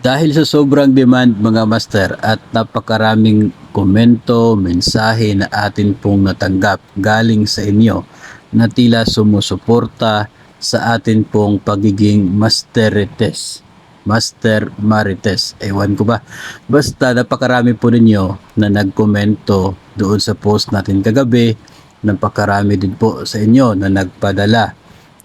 Dahil sa sobrang demand mga master at napakaraming komento, mensahe na atin pong natanggap galing sa inyo na tila sumusuporta sa atin pong pagiging masterites. Master Marites. Ewan ko ba. Basta napakarami po ninyo na nagkomento doon sa post natin kagabi. Napakarami din po sa inyo na nagpadala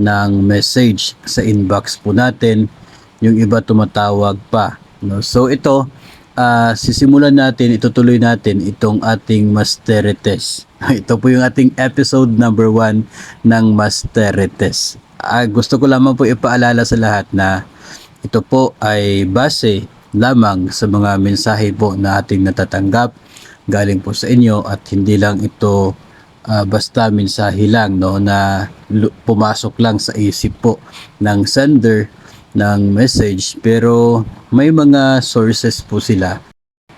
ng message sa inbox po natin, yung iba tumatawag pa, no? So ito, sisimulan natin, itutuloy natin itong ating Masterites. Ito po yung ating episode number 1 ng Masterites. Gusto ko lamang po ipaalala sa lahat na ito po ay base lamang sa mga mensahe po na ating natatanggap galing po sa inyo, at hindi lang ito basta mensahe lang, no, na pumasok lang sa isip po ng sender ng message, pero may mga sources po sila.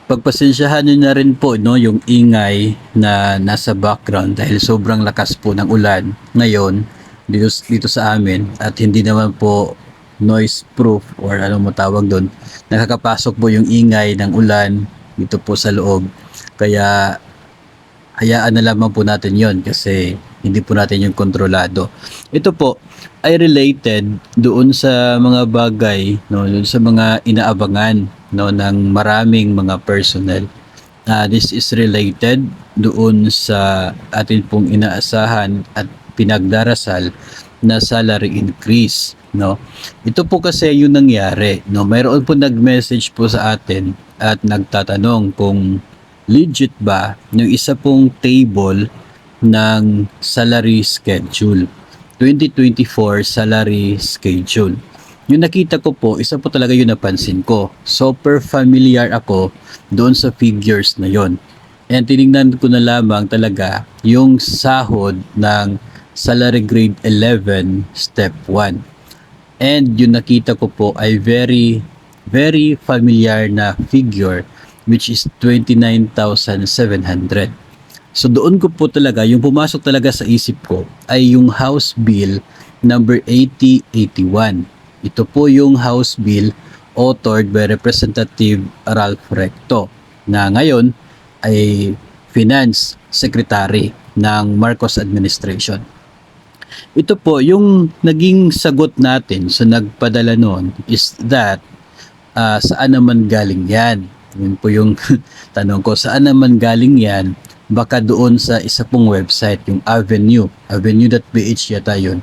Pagpasensyahan nyo na rin po, no, yung ingay na nasa background dahil sobrang lakas po ng ulan ngayon dito sa amin, at hindi naman po noise proof or ano mo tawag doon. Nakakapasok po yung ingay ng ulan dito po sa loob, kaya hayaan na lamang po natin yon kasi hindi po natin yung kontrolado. Ito po ay related doon sa mga bagay, no, doon sa mga inaabangan, no, ng maraming mga personnel. This is related doon sa atin pong inaasahan at pinagdarasal na salary increase, no. Ito po kasi yung nangyari, no. Mayroon po nag-message po sa atin at nagtatanong kung legit ba yung isa pong table ng salary schedule, 2024 salary schedule. Yung nakita ko po, isa po talaga yung napansin ko. Super familiar ako doon sa figures na yon. And tinignan ko na lamang talaga yung sahod ng salary grade 11 step 1. And yung nakita ko po ay very familiar na figure, which is 29,700. So doon ko po talaga, yung pumasok talaga sa isip ko ay yung House Bill number 8081. Ito po yung House Bill authored by Representative Ralph Recto, na ngayon ay Finance Secretary ng Marcos Administration. Ito po yung naging sagot natin sa nagpadala noon is that saan naman galing yan? Yun po yung tanong ko, saan naman galing yan? Baka doon sa isa pong website, yung avenue.ph yata yun.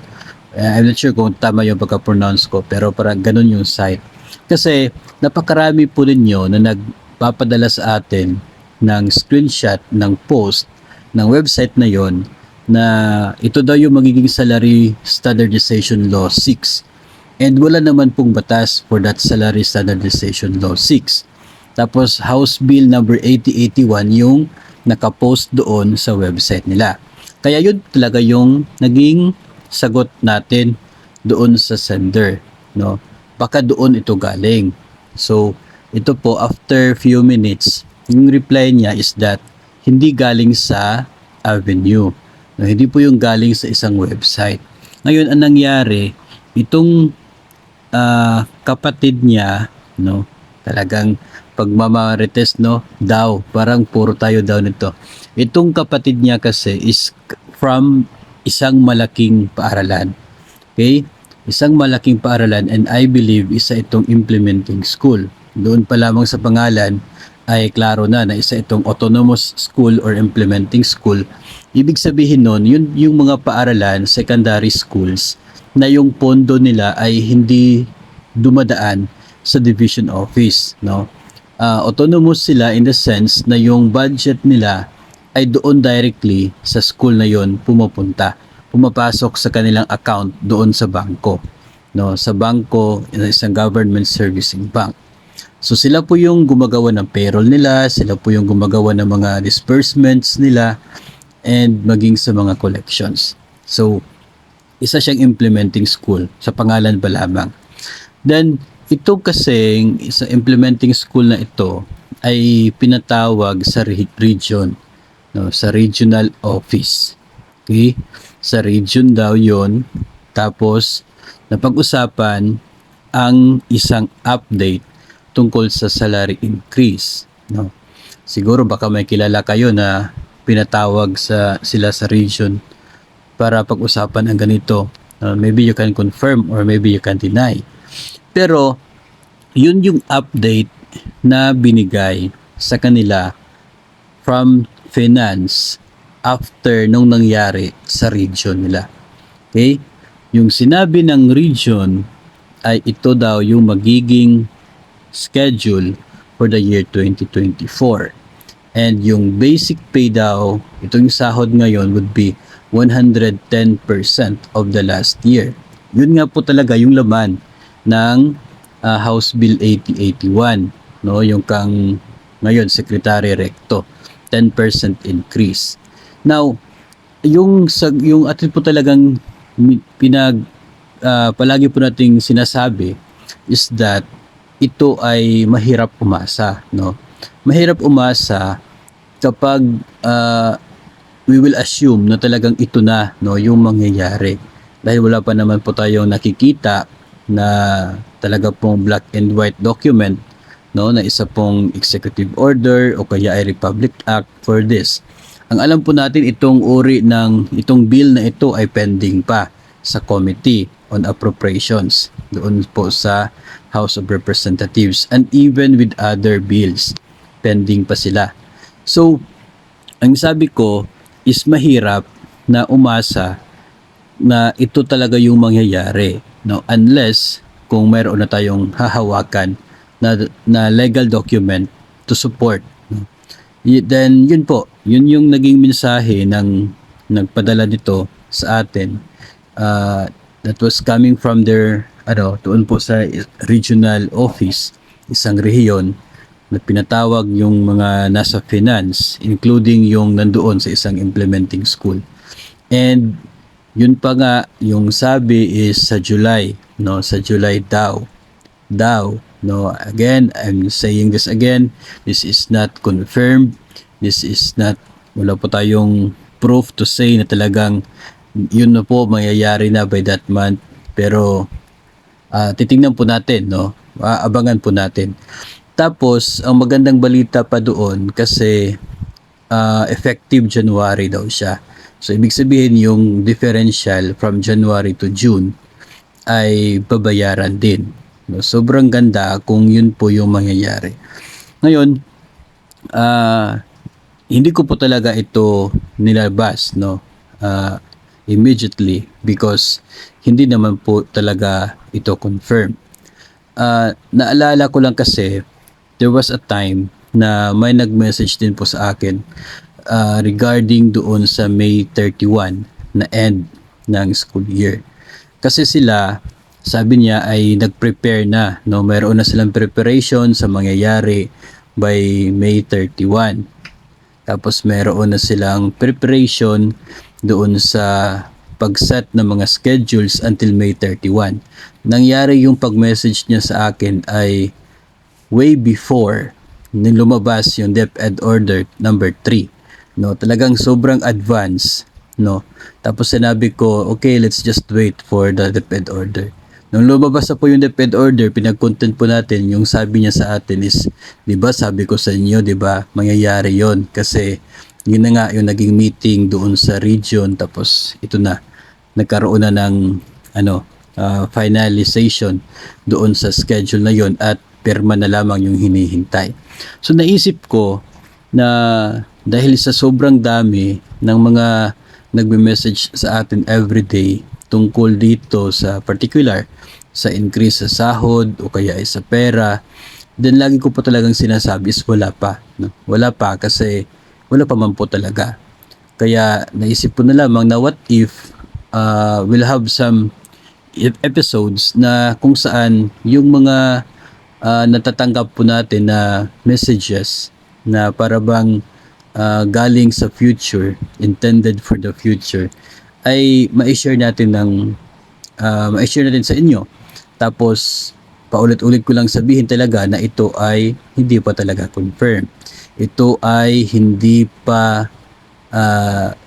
I'm not sure kung tama yung pagka-pronounce ko, pero parang ganun yung site. Kasi napakarami po ninyo na nagpapadala sa atin ng screenshot ng post ng website na yon, na ito daw yung magiging Salary Standardization Law 6. And wala naman pong batas for that Salary Standardization Law 6. Tapos House Bill number 8081 yung nakapost doon sa website nila. Kaya yun talaga yung naging sagot natin doon sa sender, no? Baka doon ito galing. So ito po, after few minutes, yung reply niya is that hindi galing sa Avenue, no? Hindi po yung galing sa isang website. Ngayon ang nangyari, itong kapatid niya, no, talagang pagmamarites, no, daw, parang puro tayo daw nito. Itong kapatid niya kasi is from isang malaking paaralan. Okay? Isang malaking paaralan, and I believe isa itong implementing school. Doon pa lamang sa pangalan ay klaro na isa itong autonomous school or implementing school. Ibig sabihin nun, yun yung mga paaralan, secondary schools, na yung pondo nila ay hindi dumadaan sa division office, no? Autonomous sila in the sense na yung budget nila ay doon directly sa school na yon pumapasok sa kanilang account doon sa bangko, no, sa bangko, isang government servicing bank. So sila po yung gumagawa ng payroll nila, sila po yung gumagawa ng mga disbursements nila, and maging sa mga collections. So isa siyang implementing school, sa pangalan pa lamang. Then ito kasing sa implementing school na ito ay pinatawag sa region, no, sa regional office. Okay? Sa region daw yon. Tapos napag-usapan ang isang update tungkol sa salary increase, no? Siguro baka may kilala kayo na pinatawag sila sa region para pag-usapan ang ganito. Maybe you can confirm or maybe you can deny. Pero yun yung update na binigay sa kanila from finance after nung nangyari sa region nila. Okay? Yung sinabi ng region ay ito daw yung magiging schedule for the year 2024. And yung basic pay daw, itong sahod ngayon would be 110% of the last year. Yun nga po talaga yung laman ng House Bill 8081, no? Yung kang ngayon Secretary Recto, 10% increase. Now, yung atin po talagang palagi po nating sinasabi is that ito ay mahirap umasa, no? Mahirap umasa kapag we will assume na talagang ito na, no, yung mangyayari. Dahil wala pa naman po tayong nakikita na talaga pong black and white document, no, na isa pong executive order o kaya ay Republic Act for this. Ang alam po natin, itong bill na ito ay pending pa sa Committee on Appropriations doon po sa House of Representatives, and even with other bills pending pa sila. So ang sabi ko is mahirap na umasa na ito talaga yung mangyayari, no, unless kung mayroon na tayong hahawakan na legal document to support, no? Then yun po, yun yung naging mensahe ng nagpadala nito sa atin, that was coming from their doon po sa regional office, isang rehiyon, na pinatawag yung mga nasa finance, including yung nandoon sa isang implementing school. And yun pa nga, yung sabi is sa July, no, sa July daw, no, again, I'm saying this again, this is not confirmed, this is not, wala po tayong proof to say na talagang yun na po mangyayari na by that month, pero titingnan po natin, no, abangan po natin. Tapos ang magandang balita pa doon kasi effective January daw siya. So ibig sabihin yung differential from January to June ay babayaran din. No, sobrang ganda kung yun po yung mangyayari. Ngayon, hindi ko po talaga ito nilabas, no, immediately, because hindi naman po talaga ito confirm. Naalala ko lang kasi there was a time na may nag-message din po sa akin regarding doon sa May 31 na end ng school year. Kasi sila, sabi niya ay nag-prepare na, no, mayroon na silang preparation sa mangyayari by May 31. Tapos mayroon na silang preparation doon sa pag-set ng mga schedules until May 31. Nangyari yung pag-message niya sa akin ay way before nung lumabas yung DepEd Order number 3. No, talagang sobrang advance, no. Tapos sinabi ko, okay, let's just wait for the DepEd Order. Nung lumabas na po yung DepEd Order, pinag-content po natin, yung sabi niya sa atin is, di ba sabi ko sa inyo, di ba, mangyayari yon kasi yun na nga yung naging meeting doon sa region, tapos ito na, nagkaroon na ng finalization doon sa schedule na yon at pirma na lamang yung hinihintay. So naisip ko na dahil sa sobrang dami ng mga nagme-message sa atin everyday tungkol dito sa particular sa increase sa sahod o kaya ay sa pera, then lagi ko po talagang sinasabi is wala pa, no? Wala pa kasi wala pa man po talaga. Kaya naisip ko na lamang na what if we'll have some episodes na kung saan yung mga natatanggap po natin na messages na para bang galing sa future, intended for the future, ay ma-share natin sa inyo. Tapos paulit-ulit ko lang sabihin talaga na ito ay hindi pa talaga confirm. Ito ay hindi pa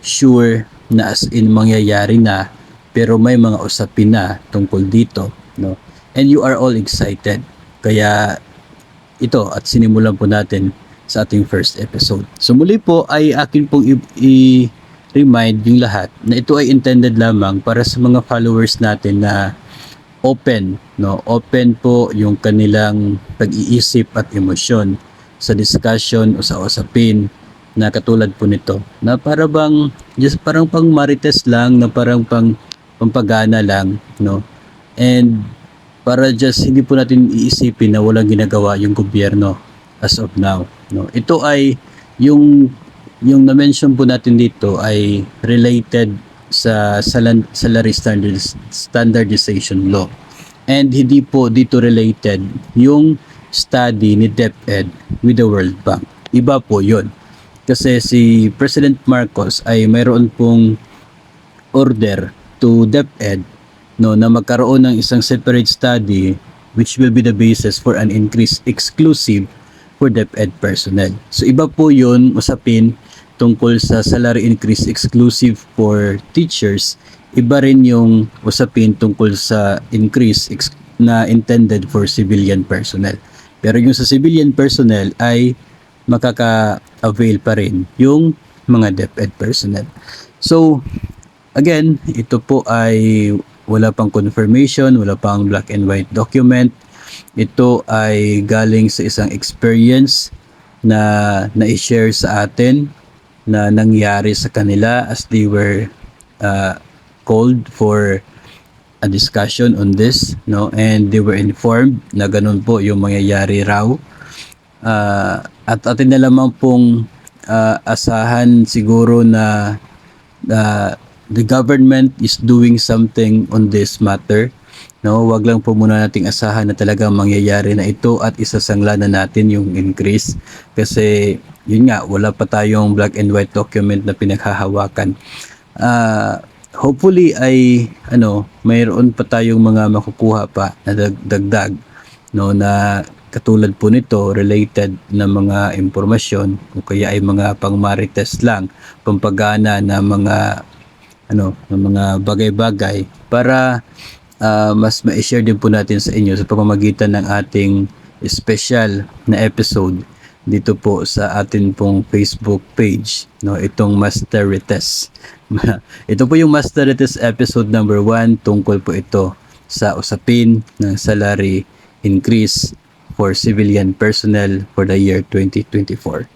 sure na as in mangyayari na, pero may mga usapin na tungkol dito, no? And you are all excited. Kaya ito at sinimulan po natin sa ating first episode. So muli po ay akin pong remind yung lahat na ito ay intended lamang para sa mga followers natin na open, no? Open po yung kanilang pag-iisip at emosyon sa discussion o sa usapin na katulad po nito. Na para bang just parang pang marites lang, na parang pampagana lang, no? And para just hindi po natin iisipin na walang ginagawa yung gobyerno as of now, no? Ito ay yung na-mention po natin dito ay related sa salary standardization law. And hindi po dito related yung study ni DepEd with the World Bank. Iba po yun. Kasi si President Marcos ay mayroon pong order to DepEd, no, na magkaroon ng isang separate study which will be the basis for an increase exclusive for DepEd personnel. So iba po yun, usapin tungkol sa salary increase exclusive for teachers. Iba rin yung usapin tungkol sa increase na intended for civilian personnel. Pero yung sa civilian personnel ay makaka-avail pa rin yung mga DepEd personnel. So, again, ito po ay wala pang confirmation, wala pang black and white document. Ito ay galing sa isang experience na na-share sa atin na nangyari sa kanila as they were called for a discussion on this, no, and they were informed na ganun po yung mangyayari raw, at atin na lamang pong asahan siguro na the government is doing something on this matter, no. Wag lang po muna nating asahan na talagang mangyayari na ito at isasangla na natin yung increase, kasi yun nga, wala pa tayong black and white document na pinaghahawakan. Hopefully ay mayroon pa tayong mga makukuha pa na dagdag, no, na katulad po nito related na mga impormasyon o kaya ay mga pangmarites lang, pampagana na mga na mga bagay-bagay para mas ma-share din po natin sa inyo sa pamamagitan ng ating special na episode dito po sa atin pong Facebook page, no, itong Masterites. Ito po yung Masterites episode number 1, tungkol po ito sa usapin ng salary increase for civilian personnel for the year 2024.